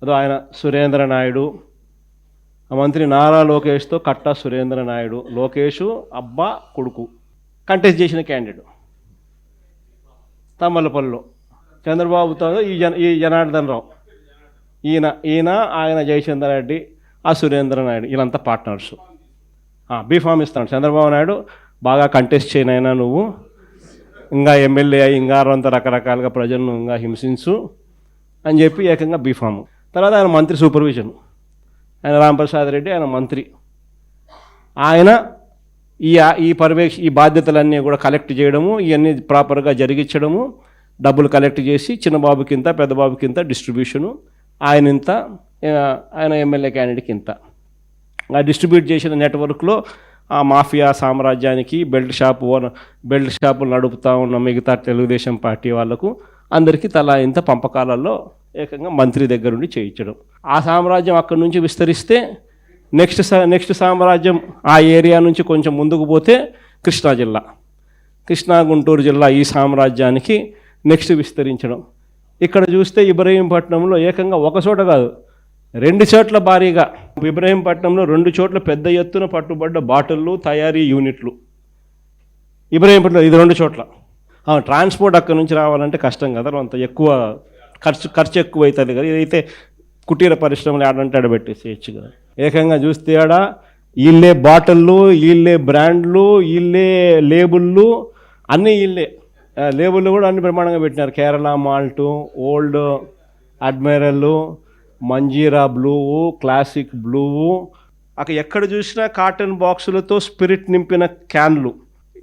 అదో ఆయన సురేంద్ర నాయుడు, ఆ మంత్రి నారా లోకేష్తో కట్టా సురేంద్ర నాయుడు, లోకేష్ అబ్బా కొడుకు కంటెస్ట్ చేసిన క్యాండిడేట్. తమ్మలపల్లిలో చంద్రబాబుతో ఈ జనార్దన్ రావు, ఈయన ఆయన జయచంద్ర రెడ్డి, ఆ సురేంద్ర నాయుడు, వీళ్ళంతా పార్ట్నర్స్. బీఫామ్ ఇస్తాడు చంద్రబాబు నాయుడు, బాగా కంటెస్ట్ చేయనైనా నువ్వు, ఇంకా ఎమ్మెల్యే అయ్యి ఇంకా అంత రకరకాలుగా ప్రజలను ఇంకా హింసించు అని చెప్పి ఏకంగా బీఫాము. తర్వాత ఆయన మంత్రి సూపర్విజన్, ఆయన రాంప్రసాద్ రెడ్డి, ఆయన మంత్రి. ఆయన ఈ బాధ్యతలన్నీ కూడా కలెక్ట్ చేయడము, ఇవన్నీ ప్రాపర్గా జరిగించడము, డబ్బులు కలెక్ట్ చేసి చిన్నబాబుకింత పెద్దబాబుకింత డిస్ట్రిబ్యూషను, ఆయన ఎమ్మెల్యే క్యాండిడేట్కి ఇంత. ఆ డిస్ట్రిబ్యూట్ చేసిన నెట్వర్క్లో ఆ మాఫియా సామ్రాజ్యానికి బెల్ట్ షాపులు నడుపుతూ ఉన్న మిగతా తెలుగుదేశం పార్టీ వాళ్లకు అందరికీ తలా ఇంత పంపకాలలో ఏకంగా మంత్రి దగ్గరుండి చేయించడం. ఆ సామ్రాజ్యం అక్కడి నుంచి విస్తరిస్తే నెక్స్ట్ సామ్రాజ్యం ఆ ఏరియా నుంచి కొంచెం ముందుకు పోతే కృష్ణా గుంటూరు జిల్లా ఈ సామ్రాజ్యానికి నెక్స్ట్ విస్తరించడం. ఇక్కడ చూస్తే ఇబ్రహీంపట్నంలో ఏకంగా ఒక చోట కాదు 2 చోట్ల భారీగా, ఇబ్రహీంపట్నంలో 2 చోట్ల పెద్ద ఎత్తున పట్టుబడ్డ బాటిళ్ళు తయారీ యూనిట్లు. ఇబ్రహీంపట్నం ఇది 2 చోట్ల. ట్రాన్స్పోర్ట్ అక్కడి నుంచి రావాలంటే కష్టం కదా, అంత ఎక్కువ ఖర్చు ఎక్కువ అవుతుంది కదా. ఇదైతే కుటీర పరిశ్రమలు ఆడంటే ఆడబెట్టేసేయచ్చు కదా. ఏకంగా చూస్తే ఆడ వీళ్ళే బాటిళ్ళు, వీళ్ళే బ్రాండ్లు, వీళ్ళే లేబుళ్ళు, అన్నీ వీళ్ళే. లేబుళ్ళు కూడా అన్ని ప్రమాణంగా పెట్టినారు. Kerala malt, old admiral, Manjeera blue, classic blue, అక్కడ ఎక్కడ చూసినా కాటన్ బాక్సులతో స్పిరిట్ నింపిన క్యాన్లు.